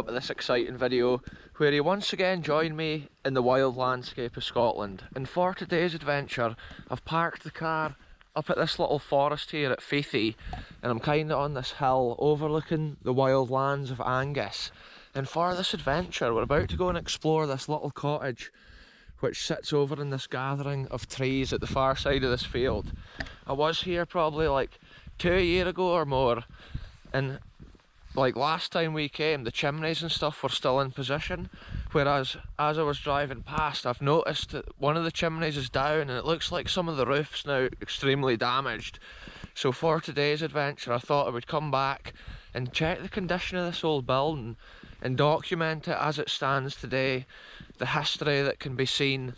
of this exciting video where you once again join me in the wild landscape of Scotland. And for today's adventure, I've parked the car up at this little forest here at Fife, and I'm kind of on this hill overlooking the wild lands of Angus. And for this adventure, we're about to go and explore this little cottage which sits over in this gathering of trees at the far side of this field. I was here probably like 2 years ago or more, and like last time we came, the chimneys and stuff were still in position, whereas as I was driving past, I've noticed that one of the chimneys is down and it looks like some of the roof's now extremely damaged. So for today's adventure, I thought I would come back and check the condition of this old building and document it as it stands today, the history that can be seen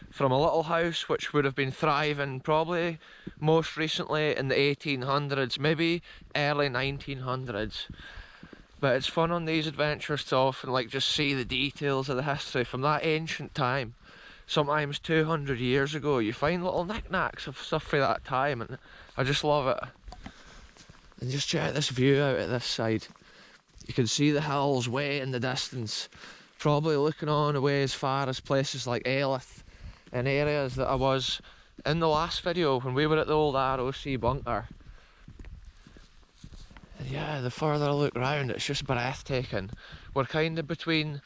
from a little house which would have been thriving probably most recently in the 1800s, maybe early 1900s. But it's fun on these adventures to often like just see the details of the history from that ancient time. Sometimes 200 years ago, you find little knickknacks of stuff for that time, and I just love it. And just check this view out at this side. You can see the hills way in the distance, probably looking on away as far as places like Ailith and areas that I was in the last video when we were at the old ROC bunker. And yeah, the further I look round, it's just breathtaking. We're kind of between,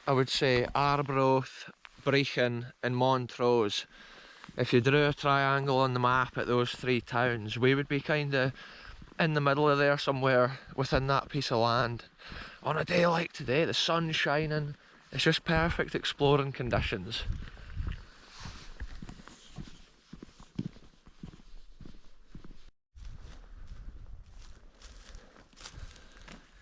I would say, Arbroath, Brechin and Montrose. If you drew a triangle on the map at those three towns, we would be kind of in the middle of there somewhere within that piece of land. On a day like today, the sun's shining, it's just perfect exploring conditions.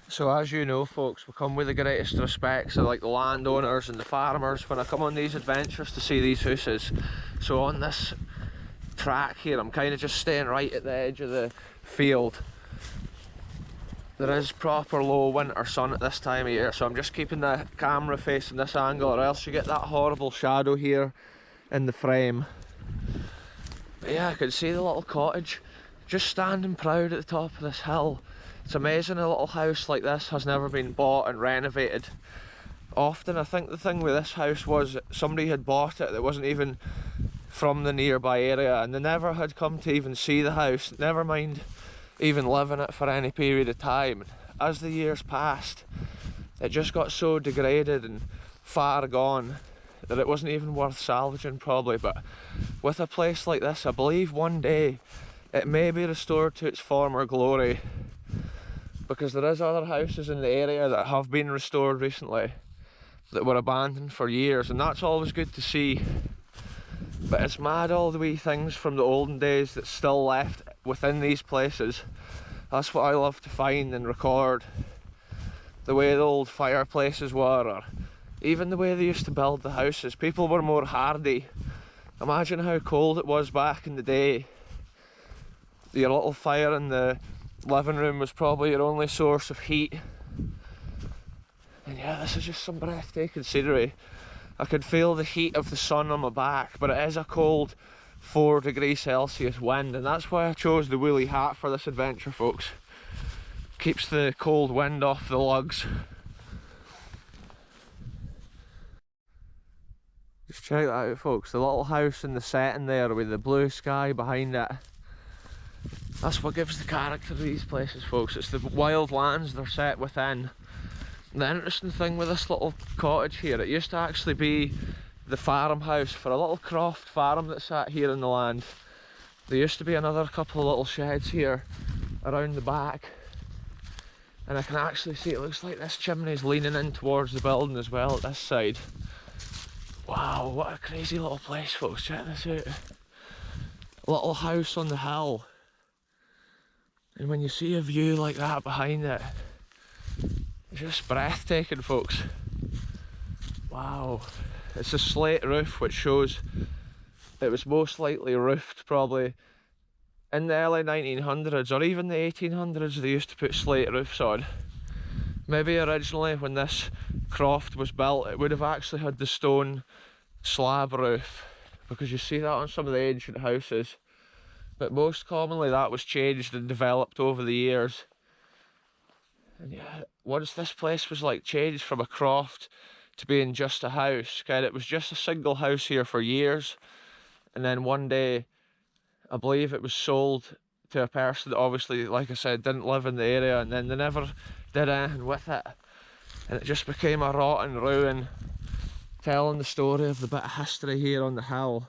So as you know folks, we come with the greatest respects of like the landowners and the farmers when I come on these adventures to see these houses. So on this track here, I'm kind of just staying right at the edge of the field. There is proper low winter sun at this time of year, so I'm just keeping the camera facing this angle, or else you get that horrible shadow here in the frame. But yeah, I can see the little cottage just standing proud at the top of this hill. It's amazing a little house like this has never been bought and renovated. Often I think the thing with this house was somebody had bought it that wasn't even from the nearby area, and they never had come to even see the house, never mind even live in it for any period of time. As the years passed, it just got so degraded and far gone that it wasn't even worth salvaging probably. But with a place like this, I believe one day it may be restored to its former glory, because there is other houses in the area that have been restored recently that were abandoned for years, and that's always good to see. But it's mad all the wee things from the olden days that's still left within these places. That's what I love to find and record. The way the old fireplaces were, or even the way they used to build the houses. People were more hardy. Imagine how cold it was back in the day. Your little fire in the living room was probably your only source of heat. And yeah, this is just some breathtaking scenery. I could feel the heat of the sun on my back, but it is a cold 4 degrees Celsius wind, and that's why I chose the woolly hat for this adventure, folks. Keeps the cold wind off the lugs. Just check that out, folks, the little house in the setting there with the blue sky behind it. That's what gives the character of these places, folks. It's the wild lands they're set within. The interesting thing with this little cottage here, it used to actually be the farmhouse for a little croft farm that sat here in the land. There used to be another couple of little sheds here around the back, and I can actually see it looks like this chimney's leaning in towards the building as well at this side. Wow, what a crazy little place, folks. Check this out. A little house on the hill. And when you see a view like that behind it, it's just breathtaking, folks. Wow. It's a slate roof, which shows it was most likely roofed probably in the early 1900s, or even the 1800s. They used to put slate roofs on. Maybe originally when this croft was built, it would have actually had the stone slab roof, because you see that on some of the ancient houses. But most commonly that was changed and developed over the years. And yeah, once this place was like changed from a croft to being just a house, it was just a single house here for years, and then one day I believe it was sold to a person that obviously, like I said, didn't live in the area, and then they never did anything with it, and it just became a rotten ruin, telling the story of the bit of history here on the hill.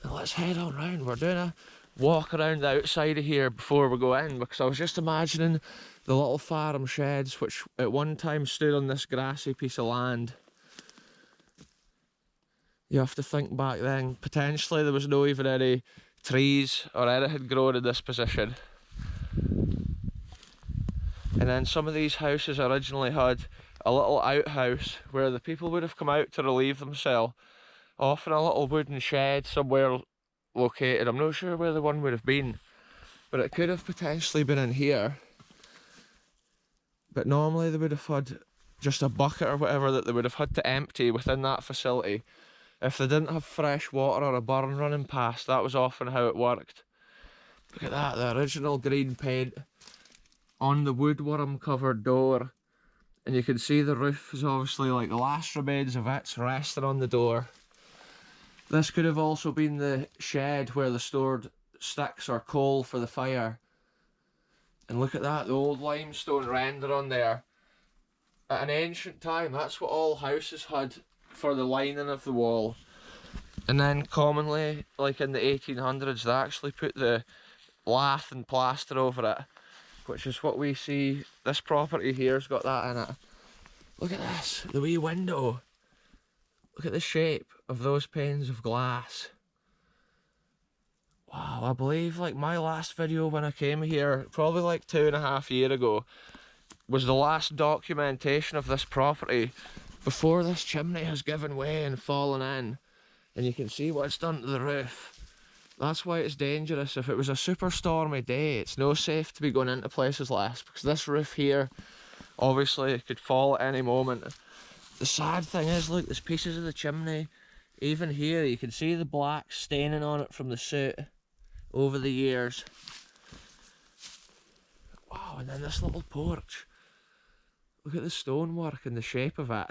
Now let's head on round. We're doing a walk around the outside of here before we go in, because I was just imagining the little farm sheds which at one time stood on this grassy piece of land. You have to think back then, potentially there was no even any trees or anything growing in this position. And then some of these houses originally had a little outhouse where the people would have come out to relieve themselves, often a little wooden shed somewhere located. I'm not sure where the one would have been, but it could have potentially been in here. But normally they would have had just a bucket or whatever that they would have had to empty within that facility. If they didn't have fresh water or a burn running past, that was often how it worked. Look at that, the original green paint on the woodworm covered door. And you can see the roof is obviously like the last remains of it's resting on the door. This could have also been the shed where they stored sticks or coal for the fire. And look at that, the old limestone render on there. At an ancient time, that's what all houses had for the lining of the wall. And then commonly, like in the 1800s, they actually put the lath and plaster over it, which is what we see. This property here's got that in it. Look at this, the wee window. Look at the shape of those panes of glass. Wow, I believe like my last video when I came here, probably like 2.5 years ago, was the last documentation of this property before this chimney has given way and fallen in. And you can see what it's done to the roof. That's why it's dangerous. If it was a super stormy day, it's no safe to be going into places like this, because this roof here obviously could fall at any moment. The sad thing is, look, there's pieces of the chimney. Even here, you can see the black staining on it from the soot over the years. Wow, and then this little porch. Look at the stonework and the shape of it.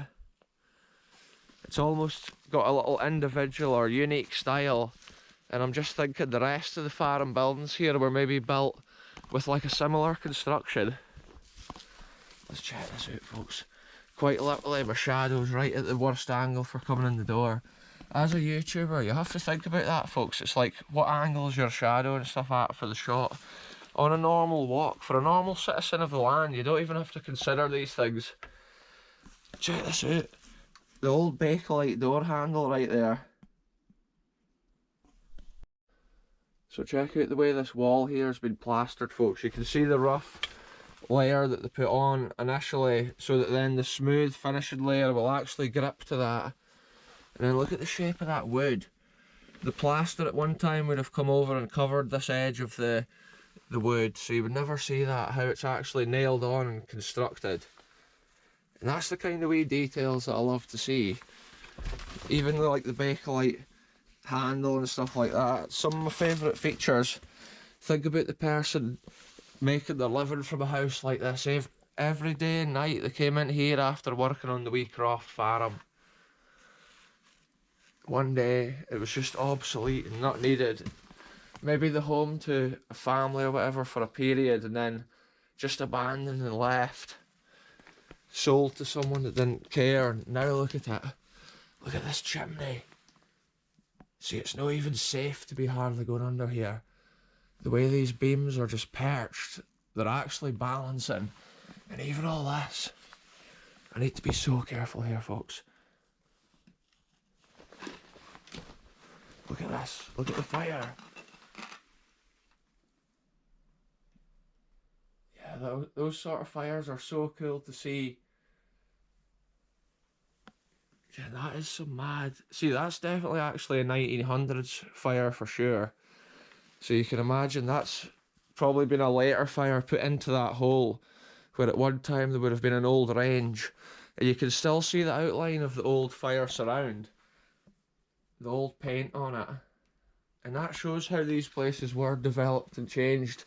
It's almost got a little individual or unique style. And I'm just thinking the rest of the farm buildings here were maybe built with like a similar construction. Let's check this out, folks. Quite literally my shadow's right at the worst angle for coming in the door. As a YouTuber, you have to think about that, folks. It's like, what angle is your shadow and stuff at for the shot? On a normal walk, for a normal citizen of the land, you don't even have to consider these things. Check this out. The old Bakelite door handle right there. So check out the way this wall here has been plastered, folks. You can see the rough layer that they put on initially, so that then the smooth finishing layer will actually grip to that. And then look at the shape of that wood. The plaster at one time would have come over and covered this edge of the wood, so you would never see that, how it's actually nailed on and constructed. And that's the kind of wee details that I love to see. Even like the Bakelite handle and stuff like that. Some of my favourite features. Think about the person making their living from a house like this. Every day and night they came in here after working on the wee croft farm. One day it was just obsolete and not needed. Maybe the home to a family or whatever for a period, and then just abandoned and left. Sold to someone that didn't care. Now look at it. Look at this chimney. See, it's not even safe to be hardly going under here. The way these beams are just perched, they're actually balancing. And even all this. I need to be so careful here, folks. Look at this. Look at the fire. Yeah, those sort of fires are so cool to see. Yeah, that is so mad. See, that's definitely actually a 1900s fire for sure. So you can imagine that's probably been a later fire put into that hole, where at one time there would have been an old range. And you can still see the outline of the old fire surround. The old paint on it. And that shows how these places were developed and changed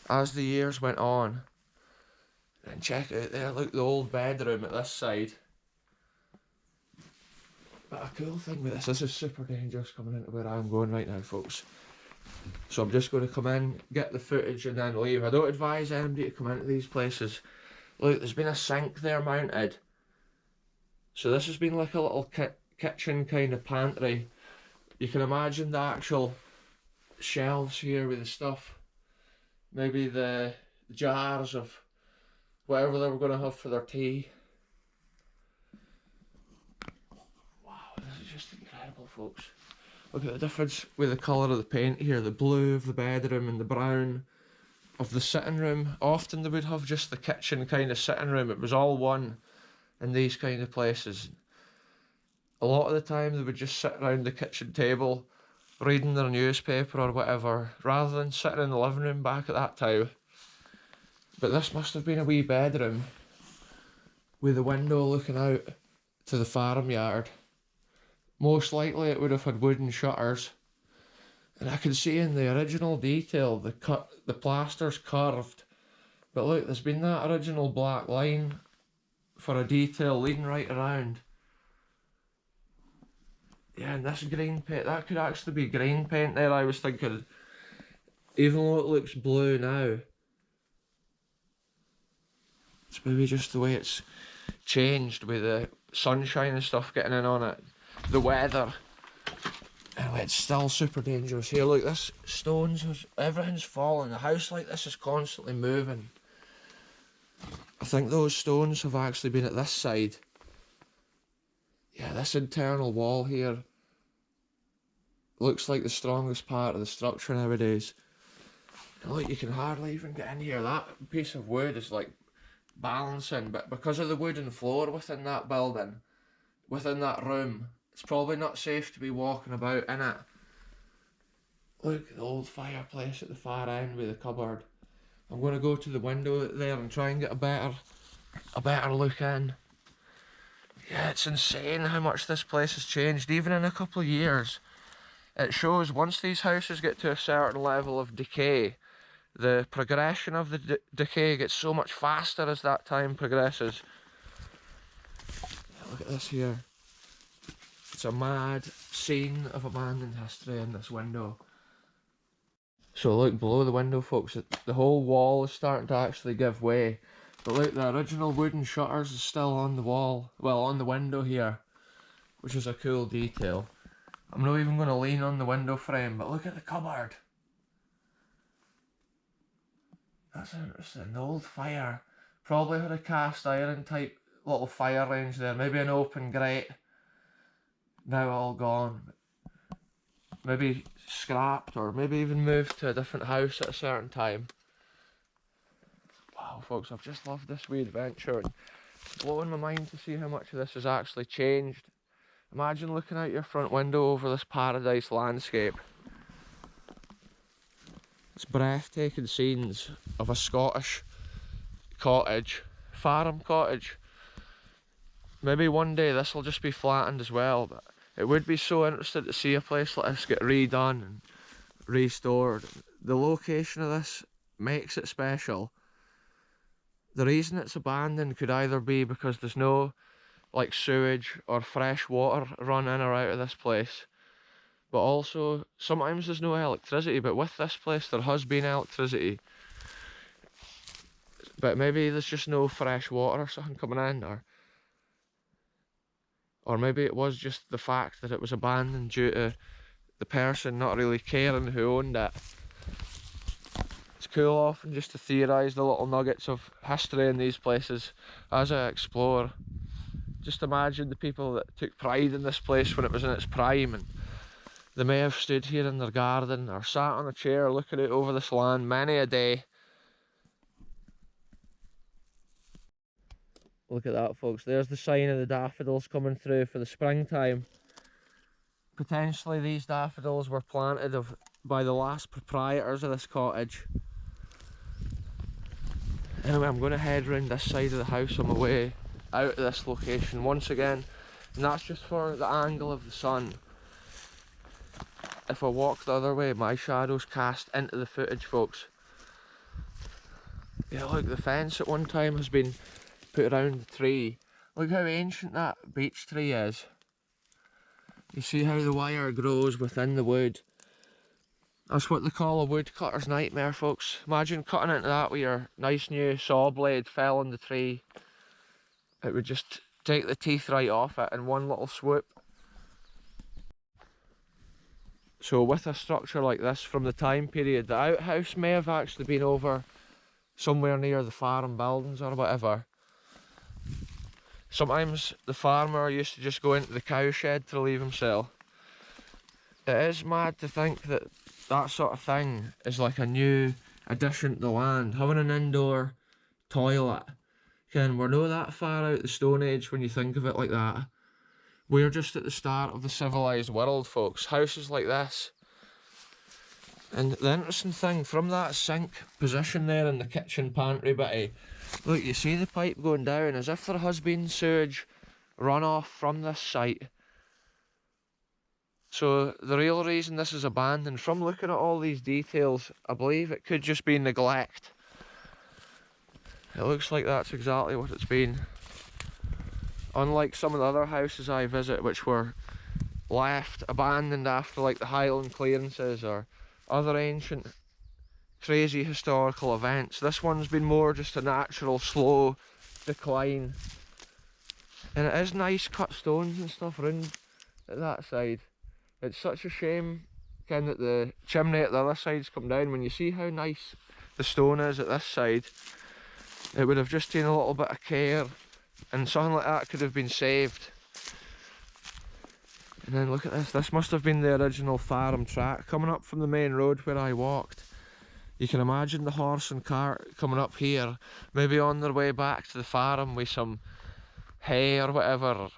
as the years went on. And check it out there, look, the old bedroom at this side. But a cool thing with this is super dangerous coming into where I'm going right now, folks. So I'm just going to come in, get the footage and then leave. I don't advise anybody to come into these places. Look, there's been a sink there mounted. So this has been like a little kitchen kind of pantry. You can imagine the actual shelves here with the stuff. Maybe the jars of whatever they were going to have for their tea. Wow, this is just incredible, folks. Look at the difference with the colour of the paint here. The blue of the bedroom and the brown of the sitting room. Often they would have just the kitchen kind of sitting room. It was all one in these kind of places. A lot of the time they would just sit around the kitchen table reading their newspaper or whatever, rather than sitting in the living room back at that time. But this must have been a wee bedroom with a window looking out to the farmyard. Most likely it would have had wooden shutters. And I can see in the original detail the plaster's curved. But look, there's been that original black line for a detail leading right around. Yeah, and this green paint, that could actually be green paint there, I was thinking. Even though it looks blue now. It's maybe just the way it's changed with the sunshine and stuff getting in on it. The weather. Anyway, it's still super dangerous here. Look, this stones, everything's falling. A house like this is constantly moving. I think those stones have actually been at this side. Yeah, this internal wall here looks like the strongest part of the structure nowadays. And look, you can hardly even get in here. That piece of wood is like balancing, but because of the wooden floor within that building, within that room, it's probably not safe to be walking about in it. Look, the old fireplace at the far end with the cupboard. I'm going to go to the window there and try and get a better look in. Yeah, it's insane how much this place has changed, even in a couple of years. It shows once these houses get to a certain level of decay, the progression of the decay gets so much faster as that time progresses. Look at this here. It's a mad scene of abandoned history in this window. So look below the window, folks, the whole wall is starting to actually give way. But look, the original wooden shutters is still on the wall, well, on the window here, which is a cool detail. I'm not even going to lean on the window frame, but look at the cupboard. That's interesting. The old fire probably had a cast iron type little fire range there, maybe an open grate. Now all gone. Maybe scrapped or maybe even moved to a different house at a certain time. Wow, folks, I've just loved this wee adventure and it's blowing my mind to see how much of this has actually changed. Imagine looking out your front window over this paradise landscape. It's breathtaking scenes of a Scottish cottage, farm cottage. Maybe one day this will just be flattened as well, but it would be so interesting to see a place like this get redone and restored. The location of this makes it special. The reason it's abandoned could either be because there's no like sewage or fresh water run in or out of this place, but also sometimes there's no electricity. But with this place there has been electricity, but maybe there's just no fresh water or something coming in, or maybe it was just the fact that it was abandoned due to the person not really caring who owned it. It's cool often just to theorise the little nuggets of history in these places as I explore. Just imagine the people that took pride in this place when it was in its prime, and they may have stood here in their garden or sat on a chair looking out over this land many a day. Look at that, folks, there's the sign of the daffodils coming through for the springtime. Potentially these daffodils were planted by the last proprietors of this cottage. Anyway, I'm going to head round this side of the house on my way out of this location once again, and that's just for the angle of the sun. If I walk the other way, my shadow's cast into the footage, folks. Yeah, look, the fence at one time has been put around the tree. Look how ancient that beech tree is. You see how the wire grows within the wood. That's what they call a woodcutter's nightmare, folks. Imagine cutting into that with your nice new saw blade fell on the tree. It would just take the teeth right off it in one little swoop. So with a structure like this from the time period, the outhouse may have actually been over somewhere near the farm buildings or whatever. Sometimes the farmer used to just go into the cow shed to relieve himself. It is mad to think that that sort of thing is like a new addition to the land. Having an indoor toilet. Ken, we're not that far out the Stone Age when you think of it like that. We're just at the start of the civilised world, folks. Houses like this. And the interesting thing, from that sink position there in the kitchen pantry bitty, look, you see the pipe going down as if there has been sewage runoff from this site. So the real reason this is abandoned, from looking at all these details, I believe it could just be neglect. It looks like that's exactly what it's been. Unlike some of the other houses I visit, which were left abandoned after like the Highland clearances or other ancient crazy historical events, this one's been more just a natural slow decline. And it is nice cut stones and stuff around at that side. It's such a shame, Ken, that the chimney at the other side's come down. When you see how nice the stone is at this side, it would have just taken a little bit of care, and something like that could have been saved. And then look at this, this must have been the original farm track coming up from the main road where I walked. You can imagine the horse and cart coming up here, maybe on their way back to the farm with some hay or whatever, or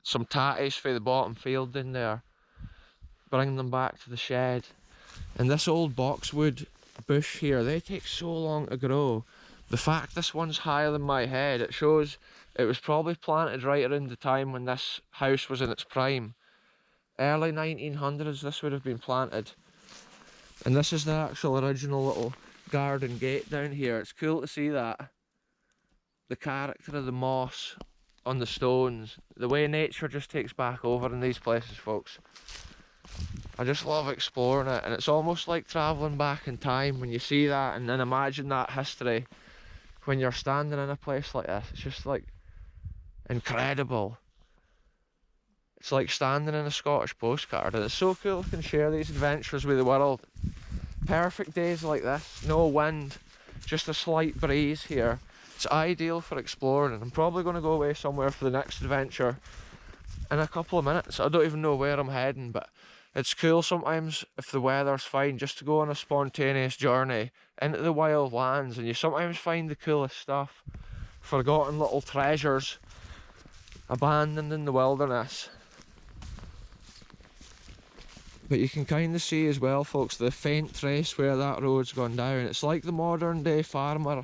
some tatties for the bottom field in there, bring them back to the shed. And this old boxwood bush here, they take so long to grow. The fact this one's higher than my head, it shows it was probably planted right around the time when this house was in its prime. Early 1900s this would have been planted. And this is the actual original little garden gate down here. It's cool to see that. The character of the moss on the stones, the way nature just takes back over in these places, folks. I just love exploring it, and it's almost like travelling back in time when you see that and then imagine that history when you're standing in a place like this. It's just like incredible. It's like standing in a Scottish postcard, and it's so cool I can share these adventures with the world. Perfect days like this, no wind, just a slight breeze here. It's ideal for exploring, and I'm probably going to go away somewhere for the next adventure in a couple of minutes. I don't even know where I'm heading, but it's cool sometimes, if the weather's fine, just to go on a spontaneous journey into the wild lands, and you sometimes find the coolest stuff, forgotten little treasures, abandoned in the wilderness. But you can kind of see as well, folks, the faint trace where that road's gone down. It's like the modern day farmer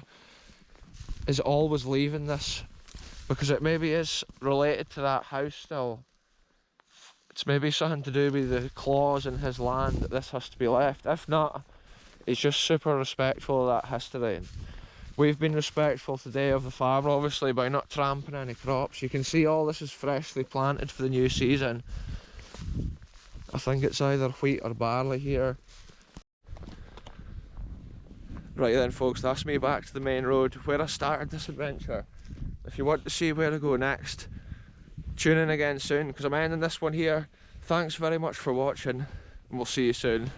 is always leaving this, because it maybe is related to that house still. It's maybe something to do with the clause in his land that this has to be left. If not, he's just super respectful of that history. And we've been respectful today of the farmer, obviously, by not tramping any crops. You can see all this is freshly planted for the new season. I think it's either wheat or barley here. Right then, folks, that's me back to the main road where I started this adventure. If you want to see where to go next, tune in again soon, because I'm ending this one here. Thanks very much for watching, and we'll see you soon.